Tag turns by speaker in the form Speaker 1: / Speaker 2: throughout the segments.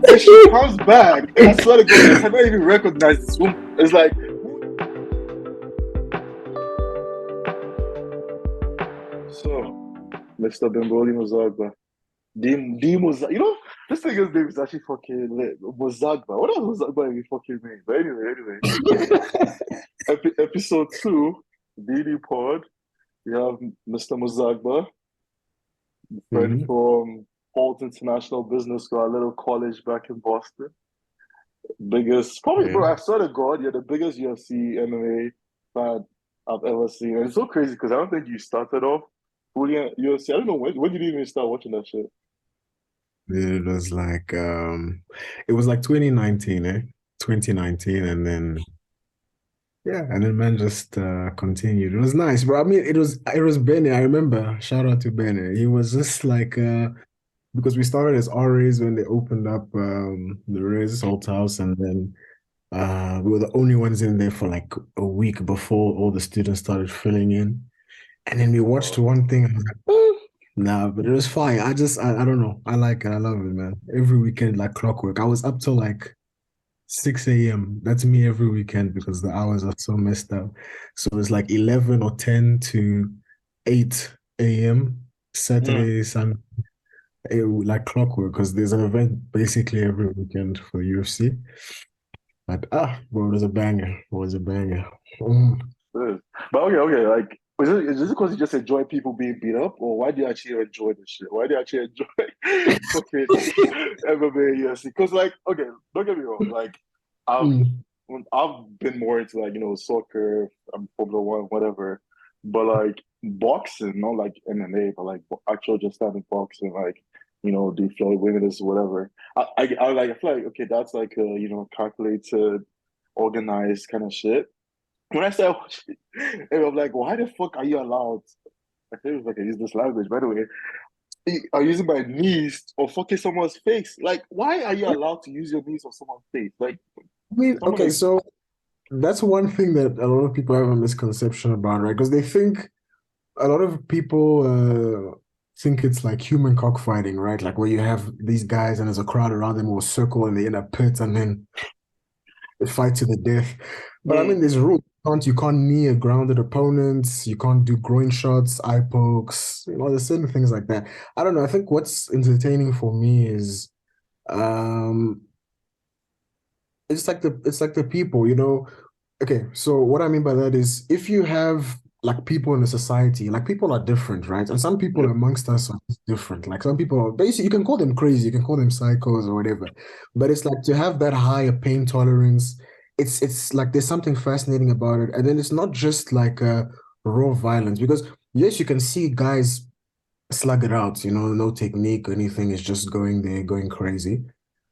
Speaker 1: And she comes back, and I swear to God, I cannot even recognize this woman. It's like, so, Mr. BEMBOLI MOZAGBA. D Mozag, this thing's name is actually fucking lit. MOZAGBA. What does MOZAGBA even fucking mean? But anyway. Episode 2, DD.Pod. We have Mr. MOZAGBA, friend
Speaker 2: Mhm.
Speaker 1: from Holt International Business School, a little college back in Boston. Biggest, probably,
Speaker 2: Yeah.
Speaker 1: bro, I swear to God, you're the biggest UFC MMA fan I've ever seen. And it's so crazy because I don't think you started off fully at UFC. I don't know, when did you even start watching that shit?
Speaker 2: It was like it was like 2019, eh? 2019, and then yeah, and then man just continued. It was nice, bro. I mean, it was Benny. I remember. Shout out to Benny. He was just like because we started as RAs when they opened up the Riz Salt House, and then we were the only ones in there for like a week before all the students started filling in. And then we watched
Speaker 1: Oh,
Speaker 2: one thing and I was like, oh, nah, but it was fine. I don't know. I like it. I love it, man. Every weekend, like clockwork. I was up till like 6 a.m. That's me every weekend because the hours are so messed up. So it's like 11 or 10 to 8 a.m.
Speaker 1: mm,
Speaker 2: Saturday, Sunday, like clockwork because there's an event basically every weekend for UFC. But bro, it was a banger. It was a banger. Mm.
Speaker 1: shit. But okay, like, is it because you just enjoy people being beat up, or why do you actually enjoy this shit? Why do you actually enjoy fucking MMA UFC? Because, like, okay, don't get me wrong, like, I've
Speaker 2: Mm.
Speaker 1: I've been more into like soccer, Formula One, whatever, but like boxing, not like MMA, but like actual just standing boxing, like the Floyd Mayweather's whatever. I feel like okay, that's like a calculated, organized kind of shit. When I started watching it, I'm like, why the fuck are you allowed? I think like I use this language, by the way. I'm using my knees or fucking someone's face. Like, why are you allowed to use your knees on someone's face? Like,
Speaker 2: I mean,
Speaker 1: someone
Speaker 2: okay,
Speaker 1: is.
Speaker 2: so that's one thing that a lot of people have a misconception about, right? Because they think a lot of people think it's like human cockfighting, right? Like where you have these guys and there's a crowd around them or circle and they in a pit and then they fight to the death. But I mean,
Speaker 1: Mm,
Speaker 2: there's rules. You can't knee a grounded opponent. You can't do groin shots, eye pokes. There's certain things like that. I don't know. I think what's entertaining for me is um it's like the people. Okay, so what I mean by that is if you have like people in a society, like people are different, right? And some people
Speaker 1: yep.
Speaker 2: amongst us are different. Like some people are basically you can call them crazy, you can call them psychos or whatever. But it's like to have that higher pain tolerance, it's like there's something fascinating about it. And then it's not just like raw violence, because yes, you can see guys slug it out, no technique or anything, it's just going there, going crazy.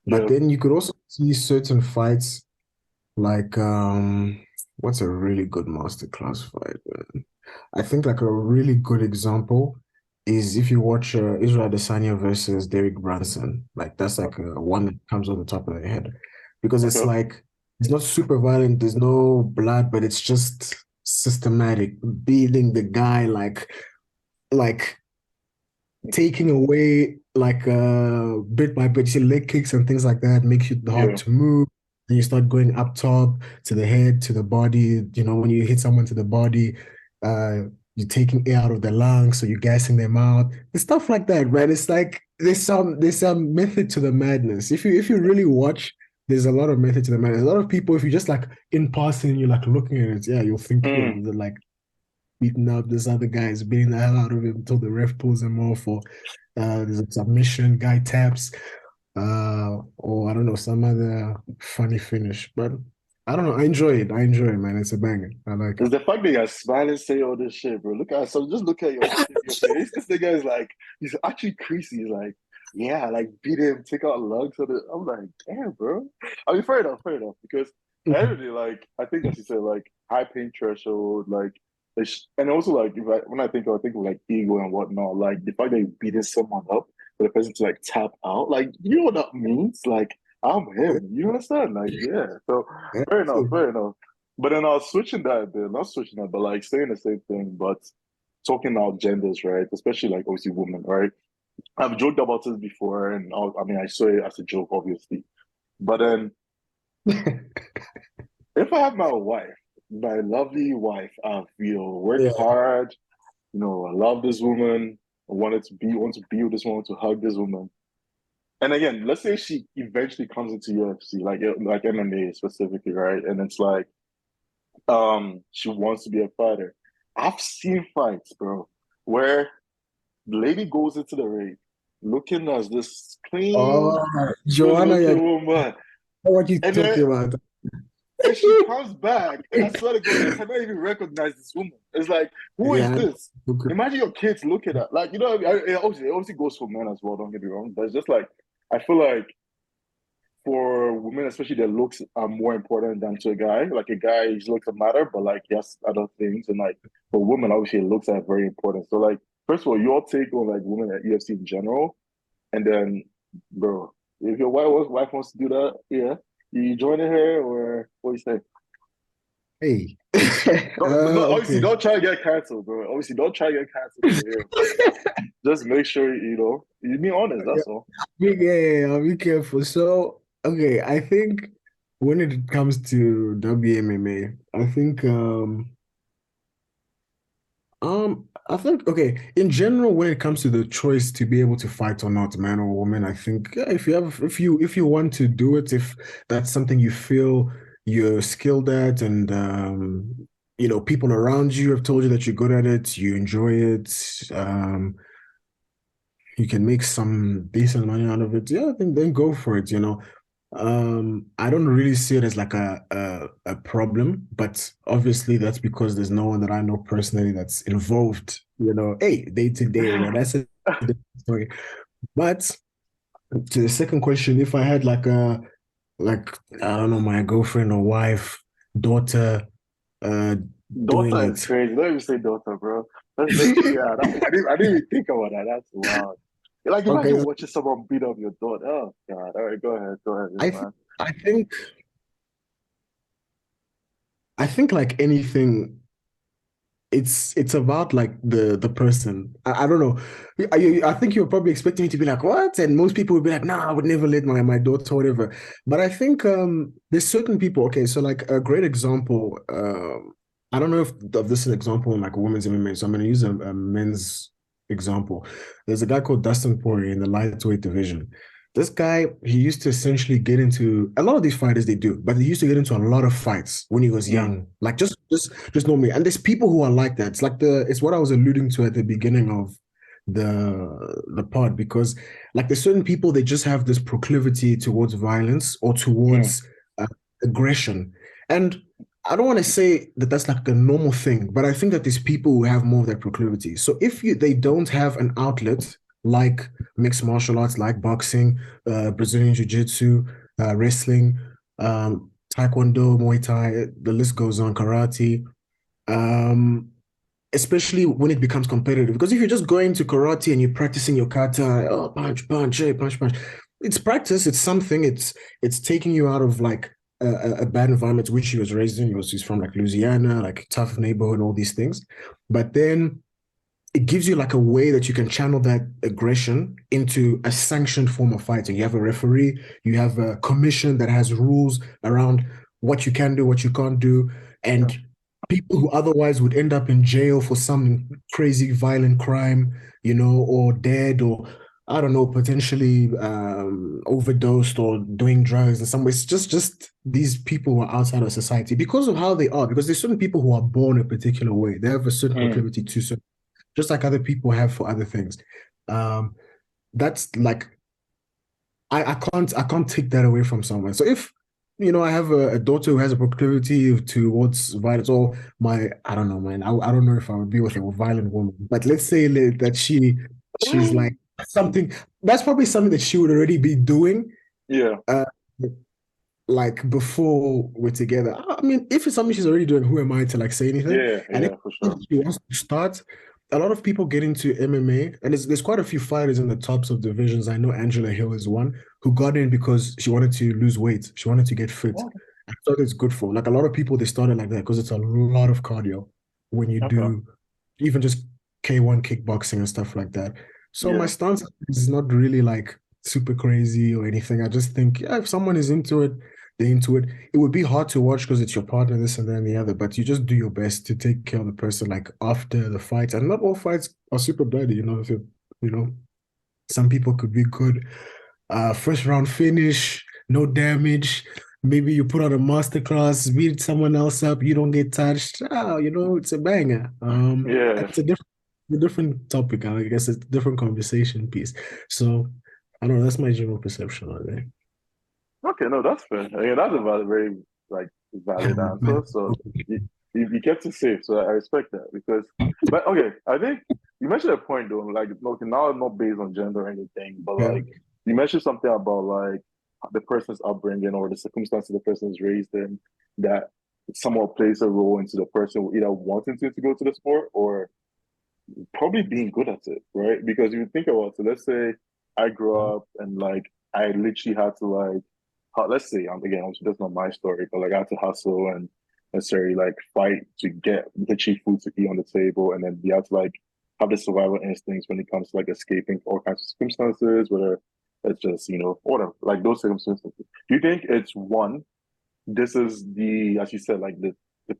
Speaker 2: But
Speaker 1: Yeah.
Speaker 2: then you could also see certain fights like, what's a really good masterclass fight, man? I think like a really good example is if you watch Israel Adesanya versus Derek Brunson. Like that's like one that comes on the top of the head because it's
Speaker 1: Okay.
Speaker 2: like it's not super violent. There's no blood, but it's just systematic, beating the guy like taking away like bit by bit, you see leg kicks and things like that makes it hard
Speaker 1: Yeah.
Speaker 2: to move. Then you start going up top to the head, to the body. When you hit someone to the body, you're taking air out of their lungs, so you're gassing them out. It's stuff like that, right? It's like there's some method to the madness. If you really watch, there's a lot of method to the madness. A lot of people, if you just like in passing, you're like looking at it, yeah, you'll think, yo,
Speaker 1: Mm.
Speaker 2: they're like beating up this other guy, is beating the hell out of him until the ref pulls him off, or there's a submission, guy taps, or I don't know, some other funny finish. But I don't know. I enjoy it. I enjoy it, man. It's a banger. I like
Speaker 1: It's the fact that you're smiling, say all this shit, bro. Just look at your face. This nigga is like, he's actually creasy. He's like, yeah, like beat him, take out lugs. I'm like, damn, bro. I mean, fair enough. Because
Speaker 2: it.
Speaker 1: everything, like, I think as you said, like high pain threshold, like, and also like when I think of like ego and whatnot. Like the fact that you're beating someone up for the person to like tap out, like you know what that means? Like I'm him. You understand? Like yeah. So
Speaker 2: Yeah.
Speaker 1: fair enough, fair enough. But then I was switching that, not switching that, but like saying the same thing, but talking about genders, right? Especially like obviously women, right? I've joked about this before, and I mean, I saw it as a joke, obviously. But then, if I have my wife, my lovely wife, worked
Speaker 2: Yeah.
Speaker 1: hard. I love this woman. I want to be with this woman, to hug this woman. And again, let's say she eventually comes into UFC, like MMA specifically, right? And it's like, she wants to be a fighter. I've seen fights, bro, where the lady goes into the ring looking as this clean,
Speaker 2: Oh,
Speaker 1: good
Speaker 2: Joanna, yeah,
Speaker 1: looking woman.
Speaker 2: what you
Speaker 1: And
Speaker 2: talking
Speaker 1: then
Speaker 2: about?
Speaker 1: and she comes back, and I swear to God, I cannot even recognize this woman. It's like, who is
Speaker 2: Yeah.
Speaker 1: this? Imagine your kids look at that. Like, it obviously goes for men as well, don't get me wrong. But it's just like, I feel like for women, especially, their looks are more important than to a guy. Like, a guy, his looks matter, but like, yes, other things. And like, for women, obviously, looks are very important. So, like, first of all, your take on like women at UFC in general, and then, bro, if your wife wants to do that, yeah, you joining her, or what do you say?
Speaker 2: Hey.
Speaker 1: No, obviously,
Speaker 2: Okay.
Speaker 1: don't try to get canceled, bro. Obviously, don't try to get canceled over here. But just make sure you be honest.
Speaker 2: Yeah,
Speaker 1: That's all.
Speaker 2: yeah, be careful. So, okay, I think when it comes to WMMA, I think okay, in general, when it comes to the choice to be able to fight or not, man or woman, I think yeah, if you want to do it, if that's something you feel you're skilled at, and people around you have told you that you're good at it, you enjoy it, you can make some decent money out of it, yeah, then go for it, I don't really see it as like a problem, but obviously that's because there's no one that I know personally that's involved, hey, day to day, that's a different story. But to the second question, if I had like I don't know, my girlfriend or wife, daughter, uh doing
Speaker 1: Daughter is
Speaker 2: it.
Speaker 1: crazy. Don't even say daughter, bro. Yeah, I didn't even think about that. That's wild. Like,
Speaker 2: Okay,
Speaker 1: imagine watching someone beat up your daughter. Oh God! All right, go ahead,
Speaker 2: I th
Speaker 1: man.
Speaker 2: I think I think like anything, it's about like the person. I don't know. I think you're probably expecting me to be like, what? And most people would be like, nah, I would never let my daughter or whatever. But I think there's certain people. Okay, so like a great example. I don't know if of this is an example in like a women's MMA, so I'm going to use a men's example. There's a guy called Dustin Poirier in the lightweight division. This guy, he used to essentially get into a lot of these fighters they do, but he used to get into a lot of fights when he was
Speaker 1: Mm,
Speaker 2: young, like just normally. And there's people who are like that. It's what I was alluding to at the beginning of the pod, because like there's certain people they just have this proclivity towards violence or
Speaker 1: mm,
Speaker 2: towards uh, aggression, and I don't want to say that that's like a normal thing, but I think that there's people who have more of that proclivity. So if they don't have an outlet like mixed martial arts, like boxing, Brazilian jiu-jitsu, wrestling, taekwondo, Muay Thai, the list goes on, karate, um, especially when it becomes competitive. Because if you're just going to karate and you're practicing your kata, oh, punch, punch, hey, punch, punch, it's practice. It's something. It's taking you out of like a bad environment which he was raised in. He's from like Louisiana, like tough neighborhood, all these things. But then it gives you like a way that you can channel that aggression into a sanctioned form of fighting. You have a referee, you have a commission that has rules around what you can do, what you can't do,
Speaker 1: yeah.
Speaker 2: and people who otherwise would end up in jail for some crazy violent crime, or dead, or I don't know, potentially overdosed or doing drugs in some ways. Just these people who are outside of society because of how they are. Because there's certain people who are born a particular way. They have a certain
Speaker 1: Mm,
Speaker 2: proclivity to certain, just like other people have for other things. Um, that's like I can't take that away from someone. So if I have a daughter who has a proclivity towards violence, or I don't know, man. I don't know if I would be with a violent woman, but let's say that she's like something that's probably something that she would already be doing.
Speaker 1: yeah,
Speaker 2: Uh, like before we're together. I mean, if it's something she's already doing, who am I to like say anything?
Speaker 1: yeah,
Speaker 2: And if
Speaker 1: yeah, for sure.
Speaker 2: she wants to start, a lot of people get into MMA, and there's quite a few fighters in the tops of divisions. I know Angela Hill is one who got in because she wanted to lose weight. She wanted to get fit.
Speaker 1: Oh,
Speaker 2: I thought it's good for like a lot of people. They started like that because it's a lot of cardio when you
Speaker 1: okay.
Speaker 2: do even just K1 kickboxing and stuff like that. So my
Speaker 1: Yeah.
Speaker 2: stance is not really like super crazy or anything. I just think, yeah, if someone is into it, they're into it. It would be hard to watch because it's your partner, this and then the other, but you just do your best to take care of the person like after the fight. And not all fights are super bloody, if you know, some people could be good. First round finish, no damage. Maybe you put on a masterclass, beat someone else up, you don't get touched. Oh, it's a banger.
Speaker 1: Yeah.
Speaker 2: That's a different topic. I guess it's a different conversation piece. So I don't know. That's my general perception on it.
Speaker 1: Okay, no, that's fair. I mean, that's a very like valid answer. So you, you kept it safe, so I respect that because. But okay, I think you mentioned a point though. Like, look, now not based on gender or anything, but
Speaker 2: Yeah,
Speaker 1: like you mentioned something about like the person's upbringing or the circumstances the person is raised in that somewhat plays a role into the person either wanting to go to the sport or probably being good at it, right? Because you think about it, let's say I grew up and like I literally had to like, let's say again, obviously that's not my story, but like I had to hustle and necessarily like fight to get literally food to eat on the table, and then you have to like have the survival instincts when it comes to like escaping all kinds of circumstances, whether it's just whatever, like those circumstances. Do you think it's one? This is the, as you said, like the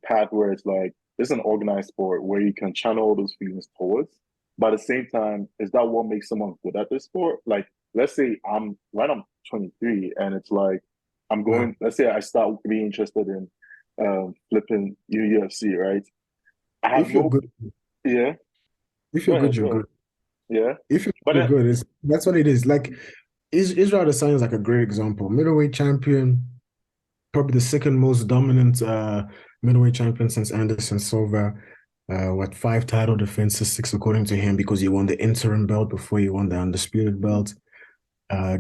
Speaker 1: path where it's like it's an organized sport where you can channel all those feelings towards. But at the same time, is that what makes someone good at this sport? Like, let's say I'm 23 and it's like I'm
Speaker 2: yeah.
Speaker 1: going, let's say I start being interested in flipping UFC, right? I have
Speaker 2: If you're
Speaker 1: no,
Speaker 2: good,
Speaker 1: yeah,
Speaker 2: if
Speaker 1: go
Speaker 2: you're good,
Speaker 1: ahead,
Speaker 2: you're
Speaker 1: go ahead.
Speaker 2: good.
Speaker 1: Yeah.
Speaker 2: If
Speaker 1: But
Speaker 2: you're
Speaker 1: then,
Speaker 2: good, that's what it is. Like Israel Adesanya is like a great example. Middleweight champion, probably the second most dominant middleweight champion since Anderson Silva. What, five title defenses, six according to him, because he won the interim belt before he won the undisputed belt.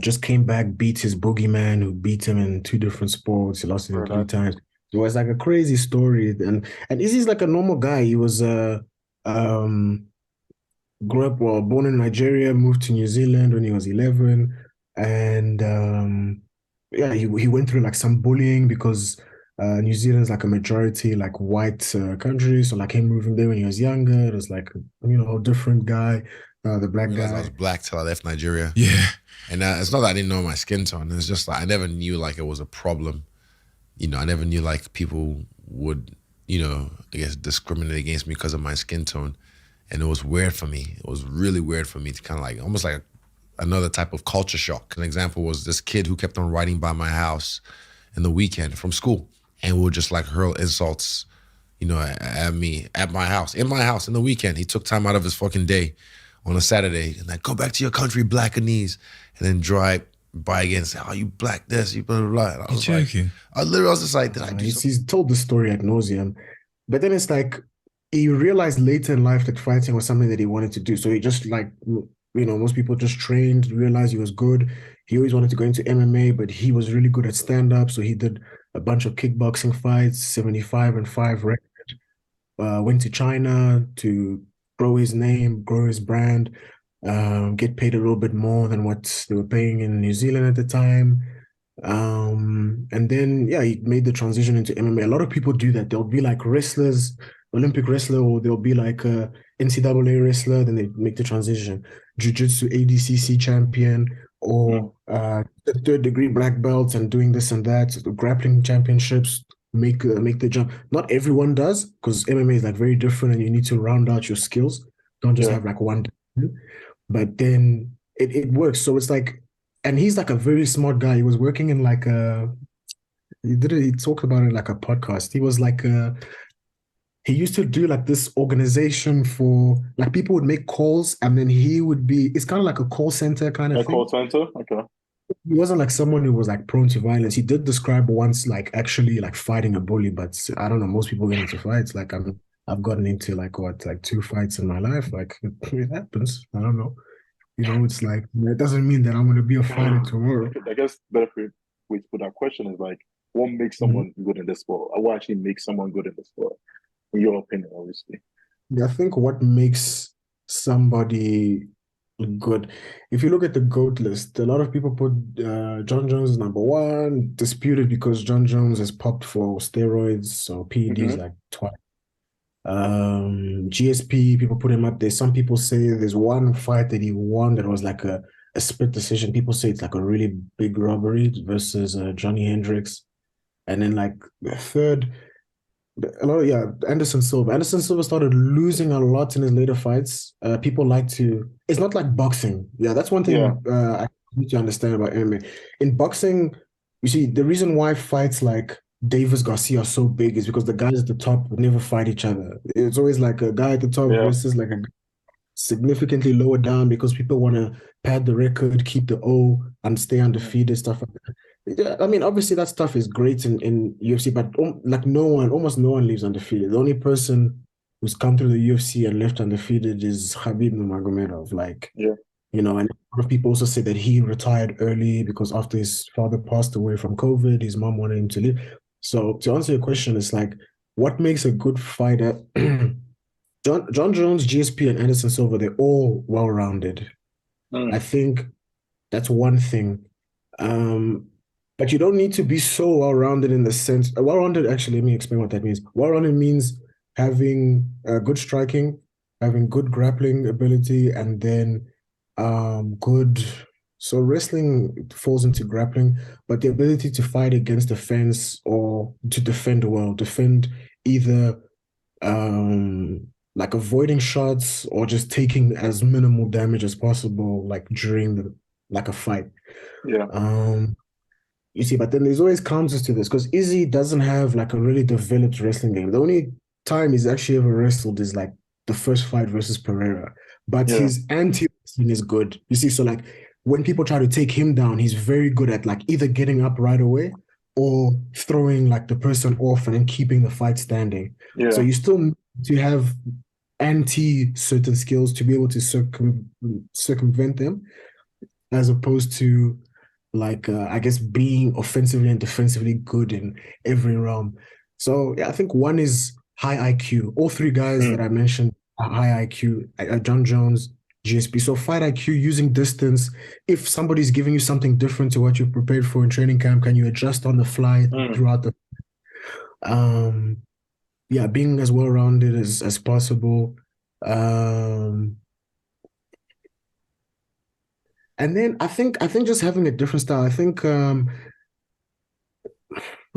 Speaker 2: Just came back, beat his boogeyman, who beat him in two different sports. He lost to him
Speaker 1: very
Speaker 2: three
Speaker 1: nice.
Speaker 2: times. So it's like a crazy story. And Izzy's like a normal guy. He was um grew up, well, born in Nigeria, moved to New Zealand when he was 11. And yeah, he went through like some bullying because New Zealand's like a majority like white country. So like him moving there when he was younger, it was like, different guy, the black
Speaker 3: Realized I was
Speaker 2: guy.
Speaker 3: black till I left Nigeria. Yeah. And it's not that I didn't know my skin tone. It's just like I never knew like it was a problem. I never knew like people would, I guess discriminate against me because of my skin tone. And it was weird for me. It was really weird for me to kind of like almost like another type of culture shock. An example was this kid who kept on riding by my house in the weekend from school and would just like hurl insults, at me, at my house, in my house in the weekend. He took time out of his fucking day on a Saturday and like, go back to your country, Blackanese, and then drive by again and say, oh, you black this, you blah, blah, blah. And I was like, I was just like, did I do something?
Speaker 2: He's told the story ad nauseum, but then it's like he realized later in life that fighting was something that he wanted to do. So he just like, most people just trained, realized he was good. He always wanted to go into MMA, but he was really good at stand up. So he did a bunch of kickboxing fights, 75-5 record. Went to China to grow his name, grow his brand, get paid a little bit more than what they were paying in New Zealand at the time. And then yeah, he made the transition into MMA. A lot of people do that. They'll be like wrestlers, Olympic wrestler, or they'll be like a NCAA wrestler, then they make the transition. Jiu-Jitsu ADCC champion, or third degree black belts and doing this and that, the grappling championships, make the jump. Not everyone does, because MMA is like very different and you need to round out your skills. Don't just
Speaker 1: Yeah.
Speaker 2: have like one, but then it works. So it's like, and he's like a very smart guy. He was working in like he talked about it like a podcast. He was like he used to do like this organization for like people would make calls and then he would be, it's kind of like a call center kind
Speaker 1: A
Speaker 2: of
Speaker 1: call
Speaker 2: thing.
Speaker 1: center? Okay.
Speaker 2: He wasn't like someone who was like prone to violence. He did describe once like actually like fighting a bully, but I don't know, most people get into fights. Like I've gotten into like what, like two fights in my life. Like it happens. I don't know. It's like it doesn't mean that I'm gonna be a fighter tomorrow.
Speaker 1: I guess better way to put that question is like, what makes
Speaker 2: Mhm.
Speaker 1: someone good in this sport? Or what actually makes someone good in this sport? In your opinion, obviously.
Speaker 2: Yeah, I think what makes somebody good, if you look at the GOAT list, a lot of people put John Jones as number one, disputed because John Jones has popped for steroids or PEDs
Speaker 1: Mm-hmm.
Speaker 2: like twice. GSP, people put him up there. Some people say there's one fight that he won that was like a split decision. People say it's like a really big robbery versus Johnny Hendricks. And then like the third, Anderson Silva. Anderson Silva started losing a lot in his later fights. People like to. It's not like boxing. Yeah, that's one
Speaker 1: Yeah.
Speaker 2: thing I need to understand about MMA. In boxing, you see the reason why fights like Davis Garcia are so big is because the guys at the top would never fight each other. It's always like a guy at the top
Speaker 1: Yeah.
Speaker 2: versus like a significantly lower down because people want to pad the record, keep the O, and stay undefeated, stuff like that. Yeah, I mean, obviously that stuff is great in UFC, but like almost no one leaves undefeated. The only person who's come through the UFC and left undefeated is Khabib Nurmagomedov. Like,
Speaker 1: Yeah.
Speaker 2: you know, and a lot of people also say that he retired early because after his father passed away from COVID, his mom wanted him to live. So to answer your question, it's like, what makes a good fighter? John Jones, GSP, and Anderson Silva, they're all well-rounded. I think that's one thing. But you don't need to be so well-rounded in the sense, well-rounded, actually, let me explain what that means. Well-rounded means having good striking, having good grappling ability, and then good. So wrestling falls into grappling, but the ability to fight against the fence or to defend well, defend either like avoiding shots or just taking as minimal damage as possible, like during a fight.
Speaker 1: Yeah.
Speaker 2: You see, but then there's always counters to this because Izzy doesn't have like a really developed wrestling game. The only time he's actually ever wrestled is like the first fight versus Pereira, but
Speaker 1: Yeah.
Speaker 2: his anti-wrestling is good. You see, so like when people try to take him down, he's very good at like either getting up right away or throwing like the person off and then keeping the fight standing. So
Speaker 1: Yeah.
Speaker 2: you still need to have anti certain skills to be able to circumvent them, as opposed to like I guess being offensively and defensively good in every realm. So yeah, I think one is high IQ. All three guys that I mentioned are high IQ. John Jones, GSP. So fight IQ using distance. If somebody's giving you something different to what you prepared for in training camp, can you adjust on the fly throughout the yeah, being as well rounded as possible. And then I think just having a different style. I think how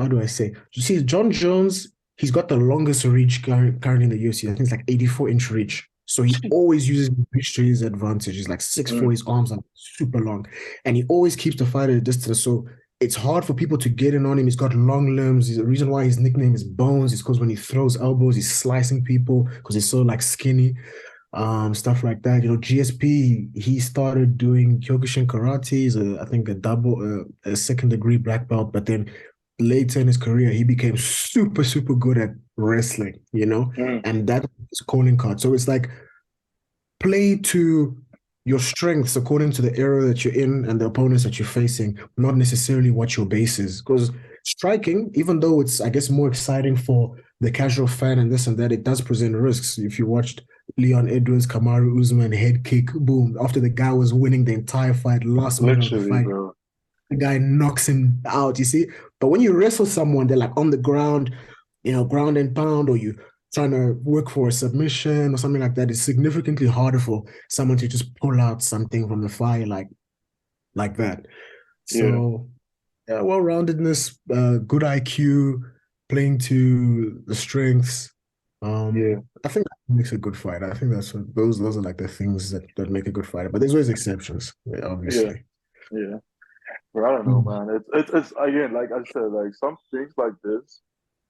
Speaker 2: do I say? You see, John Jones, he's got the longest reach currently in the UFC. I think it's like 84-inch reach. So he always uses reach to his advantage. He's like 6'4", his arms are super long. And he always keeps the fight at a distance. So it's hard for people to get in on him. He's got long limbs. The reason why his nickname is Bones is because when he throws elbows, he's slicing people because he's so like skinny. Stuff like that. You know, GSP, he started doing Kyokushin karate. He's I think a second degree black belt, but then later in his career, he became super, super good at wrestling, you know, and that's his calling card. So it's like play to your strengths according to the era that you're in and the opponents that you're facing, not necessarily what your base is. Because striking, even though it's, I guess, more exciting for the casual fan and this and that, it does present risks. If you watched Leon Edwards, Kamaru Usman head kick, boom, after the guy was winning the entire fight, last minute of the
Speaker 1: Literally,
Speaker 2: fight,
Speaker 1: bro.
Speaker 2: the guy knocks him out, you see? But when you wrestle someone, they're like on the ground, you know, ground and pound, or you trying to work for a submission or something like that, it's significantly harder for someone to just pull out something from the fire like that. So yeah, well-roundedness, good IQ, playing to the strengths. I think that makes a good fighter. I think those are like the things that make a good fighter. But there's always exceptions, obviously.
Speaker 1: Yeah. But I don't know, man. It's again, like I said, like some things like this,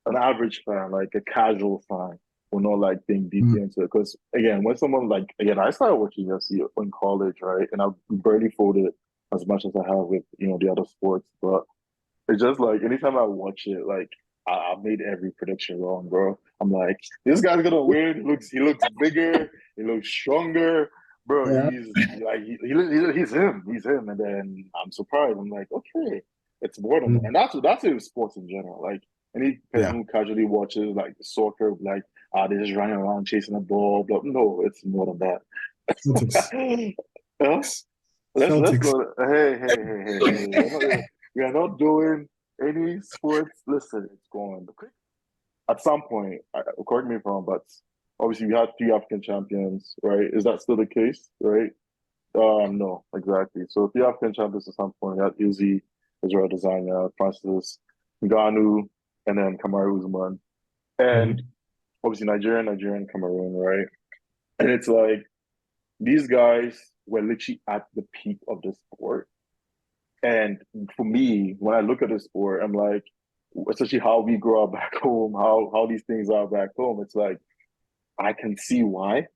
Speaker 1: an average fan, like a casual fan, will not like think deeply into it. Because again, when someone like again, I started watching UFC in college, right? And I've barely followed it as much as I have with the other sports. But it's just like anytime I watch it, like I made every prediction wrong, bro. I'm like, this guy's gonna win. He looks bigger. He looks stronger, bro.
Speaker 2: Yeah.
Speaker 1: He's like he's him. He's him. And then I'm surprised. I'm like, okay, it's more than that. And that's in sports in general. Like any person who casually watches like soccer, like they're just running around chasing the ball. But no, it's more than that. Huh? Let's
Speaker 2: Celtics.
Speaker 1: go. Hey. We are not doing any sports. Listen, it's going. At some point, correct me if I'm wrong, but obviously we had 3 African champions, right? Is that still the case, right? No, exactly. So 3 African champions at some point. We had Izzy, Israel Designer, Francis Ngannou, and then Kamaru Usman. And obviously Nigerian, Cameroon, right? And it's like these guys were literally at the peak of the sport. And for me, when I look at the sport, I'm like, especially how we grow up back home, how these things are back home. It's like I can see why,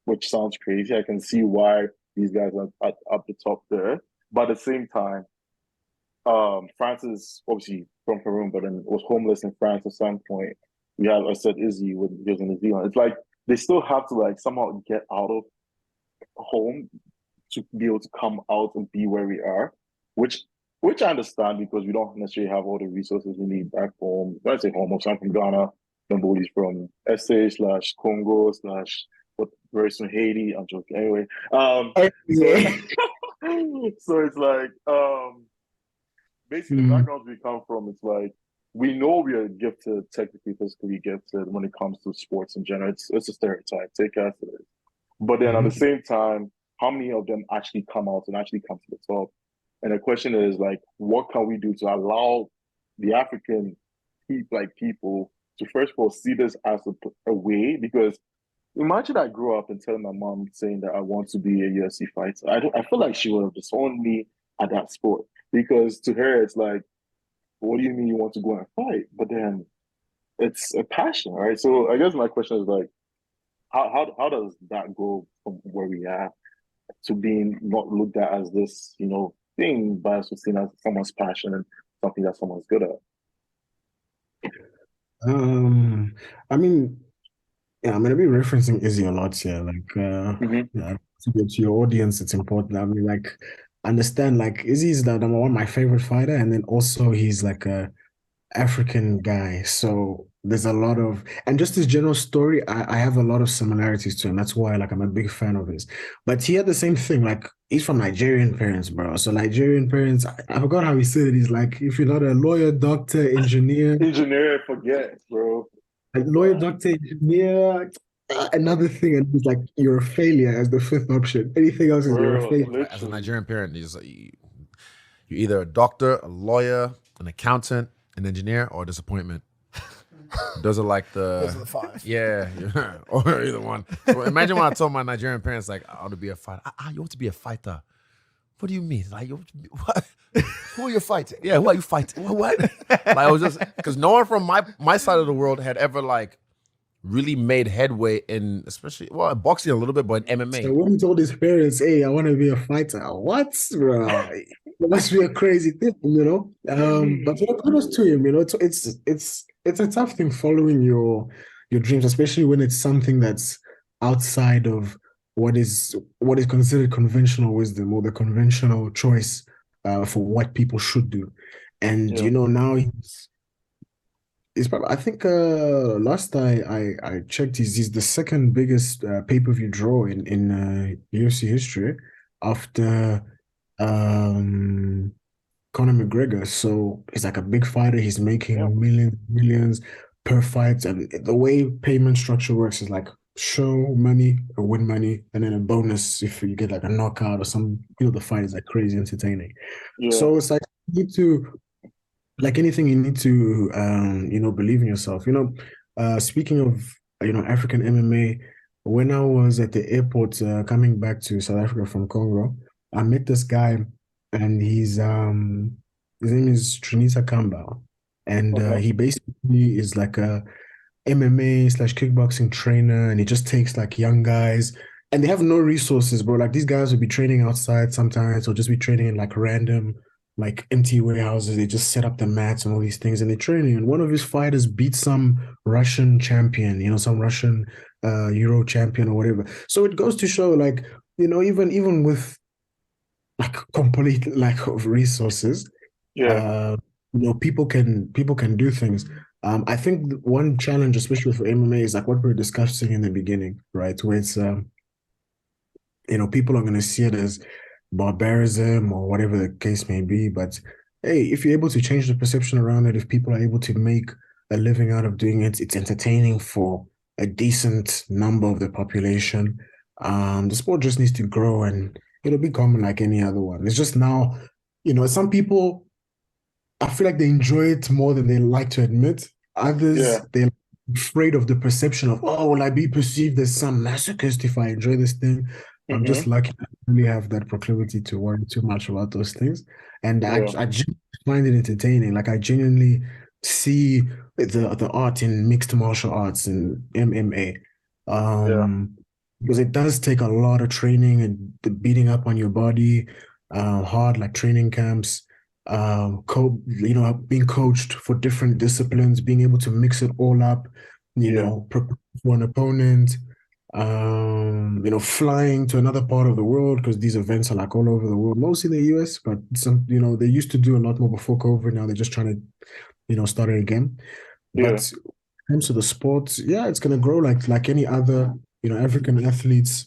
Speaker 1: which sounds crazy. I can see why these guys are at the top there. But at the same time, France is obviously from Cameroon, but then was homeless in France at some point. We had, I said, Izzy when he was in New Zealand. It's like they still have to like somehow get out of home to be able to come out and be where we are, which I understand because we don't necessarily have all the resources we need back home. When I say home, I'm from Ghana, somebody's from SA/Congo/ what very soon Haiti. I'm joking. Anyway, so it's like basically the backgrounds we come from, it's like we know we are gifted, technically, physically gifted when it comes to sports in general. It's a stereotype, take it as it is. But then at the same time, how many of them actually come out and actually come to the top? And the question is like, what can we do to allow the African people to first of all see this as a way? Because imagine I grew up and telling my mom saying that I want to be a UFC fighter. I feel like she would have disowned me at that sport because to her it's like, what do you mean you want to go and fight? But then it's a passion, right? So I guess my question is like, how does that go from where we are to being not looked at as this, thing, but also seen as someone's passion and something that someone's good at?
Speaker 2: I mean, yeah, I'm gonna be referencing Izzy a lot here. Like, yeah, to get to your audience, it's important. I mean, like, understand, like, Izzy is the number one, my favorite fighter, and then also he's like a African guy. So there's a lot of, and just his general story, I have a lot of similarities to him. That's why, like, I'm a big fan of his. But he had the same thing. Like, he's from Nigerian parents, bro. So Nigerian parents, I forgot how he said it. He's like, if you're not a lawyer, doctor, engineer,
Speaker 1: Forget, bro.
Speaker 2: a lawyer, doctor, engineer, another thing, and he's like, you're a failure as the fifth option. Anything else is you're a failure.
Speaker 3: Literally. As a Nigerian parent, you're either a doctor, a lawyer, an accountant, an engineer, or a disappointment. Those are like
Speaker 4: Those are the five.
Speaker 3: Yeah, or either one. So imagine when I told my Nigerian parents, like, I want to be a fighter. You want to be a fighter? What do you mean? Like, what?
Speaker 4: Who are you fighting?
Speaker 3: Yeah, who are you fighting? What? Like, I was just, because no one from my side of the world had ever, like, really made headway in, especially, well, boxing a little bit, but in MMA.
Speaker 2: So when he told his parents, hey, I want to be a fighter, what, bro? It must be a crazy thing, But kudos to him, it's a tough thing following your dreams, especially when it's something that's outside of what is considered conventional wisdom or the conventional choice for what people should do. And now he's probably, I think last I checked, he's the second biggest pay-per-view draw in UFC history after Conor McGregor. So he's like a big fighter. He's making millions per fight, and the way payment structure works is like show money or win money, and then a bonus if you get like a knockout or some. The fight is like crazy entertaining. So it's like you need to, like anything, you need to believe in yourself. Speaking of African MMA, when I was at the airport coming back to South Africa from Congo, I met this guy, and his name is Trinita Kamba, and he basically is like a MMA/kickboxing trainer, and he just takes like young guys, and they have no resources, bro. Like these guys will be training outside sometimes, or just be training in like random, like empty warehouses. They just set up the mats and all these things, and they're training. And one of his fighters beat some Russian champion, some Russian Euro champion or whatever. So it goes to show, like, even with like complete lack of resources, people can do things. I think one challenge, especially for MMA, is like what we were discussing in the beginning, right? Where it's people are going to see it as barbarism or whatever the case may be. But hey, if you're able to change the perception around it, if people are able to make a living out of doing it, it's entertaining for a decent number of the population. The sport just needs to grow and it'll be common like any other one. It's just now, some people, I feel like they enjoy it more than they like to admit.
Speaker 1: Yeah.
Speaker 2: Others, they're afraid of the perception of, oh, will I be perceived as some masochist if I enjoy this thing? I'm just
Speaker 1: Mm-hmm.
Speaker 2: lucky I don't really have that proclivity to worry too much about those things. And
Speaker 1: Yeah.
Speaker 2: I genuinely find it entertaining. Like I genuinely see the art in mixed martial arts and MMA.
Speaker 1: Yeah.
Speaker 2: Because it does take a lot of training and the beating up on your body, hard like training camps, being coached for different disciplines, being able to mix it all up,
Speaker 1: Yeah.
Speaker 2: prepare for an opponent, flying to another part of the world because these events are like all over the world, mostly in the US, but some, they used to do a lot more before COVID. Now they're just trying to, start it again.
Speaker 1: Yeah.
Speaker 2: But when it comes to the sports, yeah, it's gonna grow like any other, African athletes.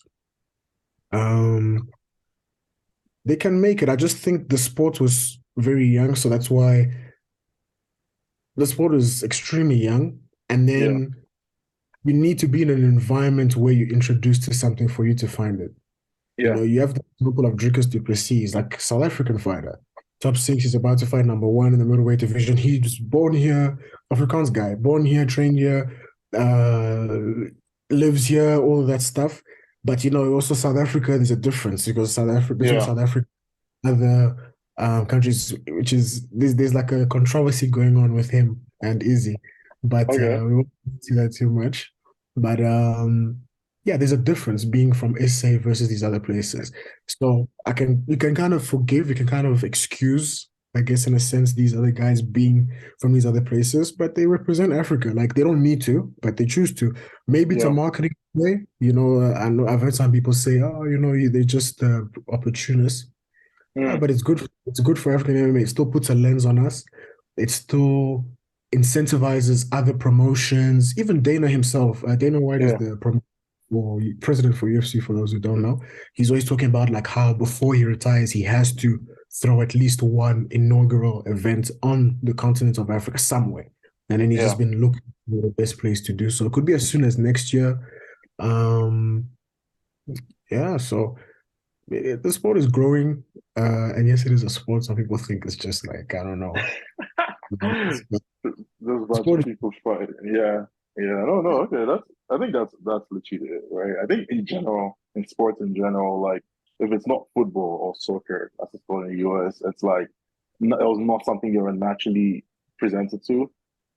Speaker 2: They can make it. I just think the sport was very young, so that's why the sport is extremely young. And
Speaker 1: Yeah.
Speaker 2: then you need to be in an environment where you're introduced to something for you to find it.
Speaker 1: Yeah.
Speaker 2: You have the example of Dricus du Plessis, like South African fighter. Top six, he's about to fight number one in the middleweight division. He's born here, Afrikaans guy, born here, trained here, lives here, all of that stuff. But also South Africa, there's a difference because between
Speaker 1: Yeah.
Speaker 2: South Africa other countries, which is there's like a controversy going on with him and Izzy, but
Speaker 1: Okay.
Speaker 2: we won't see that too much. But yeah, there's a difference being from SA versus these other places. So you can kind of forgive, you can kind of excuse, I guess, in a sense, these other guys being from these other places, but they represent Africa. Like they don't need to, but they choose to. Maybe it's a
Speaker 1: Yeah.
Speaker 2: marketing way. I know I've heard some people say, oh, they're just opportunists.
Speaker 1: Mm.
Speaker 2: But it's good for African MMA. It still puts a lens on us. It still incentivizes other promotions. Even Dana himself, Dana White is
Speaker 1: Yeah.
Speaker 2: the president for UFC. For those who don't know, he's always talking about like how before he retires, he has to throw at least one inaugural event on the continent of Africa somewhere. And then he's
Speaker 1: Yeah.
Speaker 2: just been looking for the best place to do so. It could be as soon as next year. Um, yeah, so the sport is growing, and yes, it is a sport. Some people think it's just like I don't know.
Speaker 1: There's a bunch of
Speaker 2: Sport is,
Speaker 1: people fighting. Yeah. Yeah. No, no, okay. I think that's legit, right? I think in general, in sports in general, like if it's not football or soccer, as it's called in the US, it's like it was not something you were naturally presented to.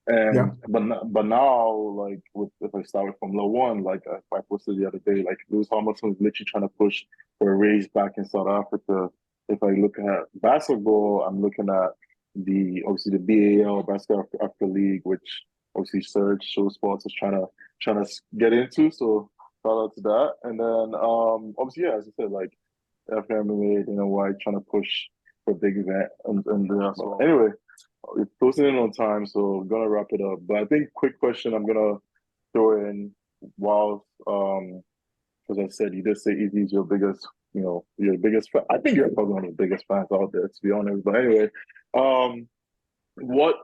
Speaker 2: yeah,
Speaker 1: But now, like if I start with Formula One, like I posted the other day, like Lewis Hamilton is literally trying to push for a race back in South Africa. If I look at basketball, I'm looking at the obviously the BAL Basketball Africa League, which obviously Surge Show Sports is trying to get into. So shout out to that. And then obviously yeah, as I said, like FMA, White trying to push for a big event and so anyway. We're closing in on time, so I'm gonna wrap it up. But I think quick question I'm gonna throw in while because I said you did say Izzy's your biggest, your biggest fan. I think you're probably one of the biggest fans out there, to be honest. But anyway, what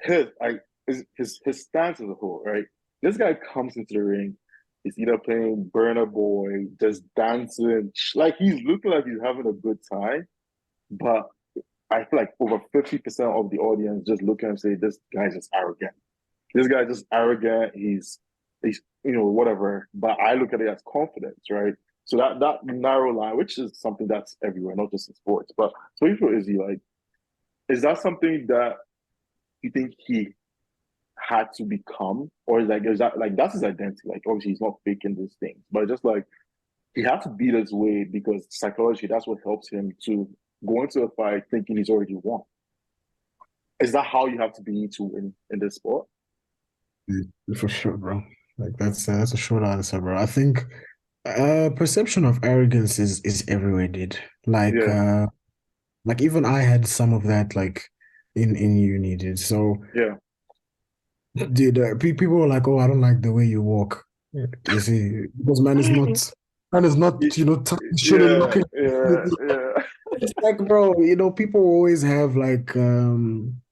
Speaker 1: his I his stance as a whole, right? This guy comes into the ring, he's either playing Burner Boy, just dancing, like he's looking like he's having a good time, but I feel like over 50% of the audience just look at him and say, this guy's just arrogant. This guy's just arrogant. He's whatever. But I look at it as confidence, right? So that narrow line, which is something that's everywhere, not just in sports. But so you feel Izzy, like, is that something that you think he had to become? Or is that like that's his identity? Like obviously he's not faking these things, but just like he had to be this way because psychology, that's what helps him to go into a fight thinking he's already won. Is that how you have to be to win in this sport?
Speaker 2: for sure, bro. Like that's a short answer, bro. I think perception of arrogance is everywhere, dude.
Speaker 1: Yeah.
Speaker 2: Like even I had some of that, like in uni, dude. So
Speaker 1: Yeah.
Speaker 2: dude, people were like, "Oh, I don't like the way you walk." You see, because man is not, shit and looking.
Speaker 1: Yeah.
Speaker 2: It's like, bro, people always have like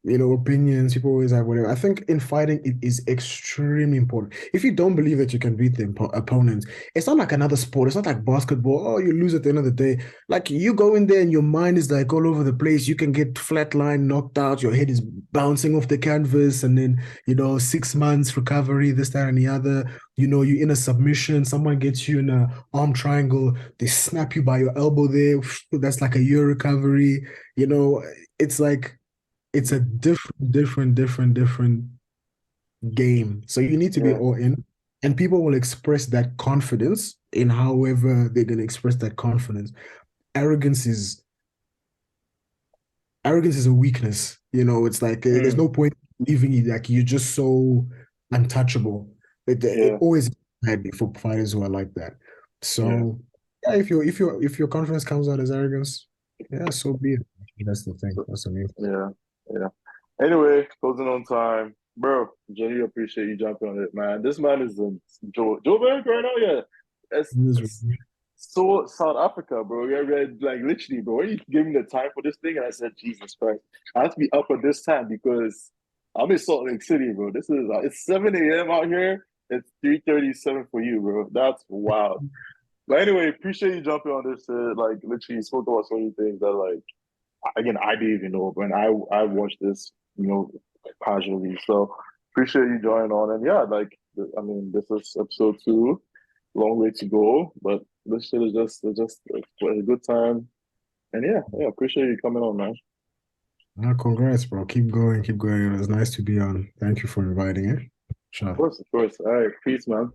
Speaker 2: opinions. People always have whatever. I think in fighting, it is extremely important. If you don't believe that you can beat the opponent, it's not like another sport. It's not like basketball. Oh, you lose at the end of the day. Like you go in there and your mind is like all over the place. You can get flatline, knocked out. Your head is bouncing off the canvas, and then 6 months recovery, this, that, and the other. You're in a submission. Someone gets you in a arm triangle. They snap you by your elbow there. That's like a year recovery. It's like it's a different game. So you need to be
Speaker 1: Yeah,
Speaker 2: all in. And people will express that confidence in however they're going to express that confidence. Arrogance is arrogance is a weakness. It's like there's no point leaving it. Like you're just so untouchable. It
Speaker 1: yeah,
Speaker 2: always had for fighters who are like that.
Speaker 1: yeah.
Speaker 2: So yeah, if your confidence comes out as arrogance, yeah, so be it. That's the thing.
Speaker 1: So,
Speaker 2: That's the main
Speaker 1: yeah, yeah. Anyway, closing on time, bro. Jenny, appreciate you jumping on it, man. This man is in Joburg right now. Yeah, it's
Speaker 2: thing.
Speaker 1: so South Africa, bro. Yeah, like literally, bro. When you give me the time for this thing, and I said, Jesus Christ, I have to be up at this time because I'm in Salt Lake City, bro. It's 7 a.m. out here. It's 3:37 for you, bro. That's wild. But anyway, appreciate you jumping on this. Like literally, you spoke about so many things that like again, I didn't even know, but I watched this, casually. So appreciate you joining on, and yeah, like I mean, this is episode 2, long way to go, but this shit is just a good time, and yeah, appreciate you coming on, man.
Speaker 2: Congrats, bro. Keep going, keep going. It was nice to be on. Thank you for inviting it. Sure.
Speaker 1: Of course. All right, peace, man.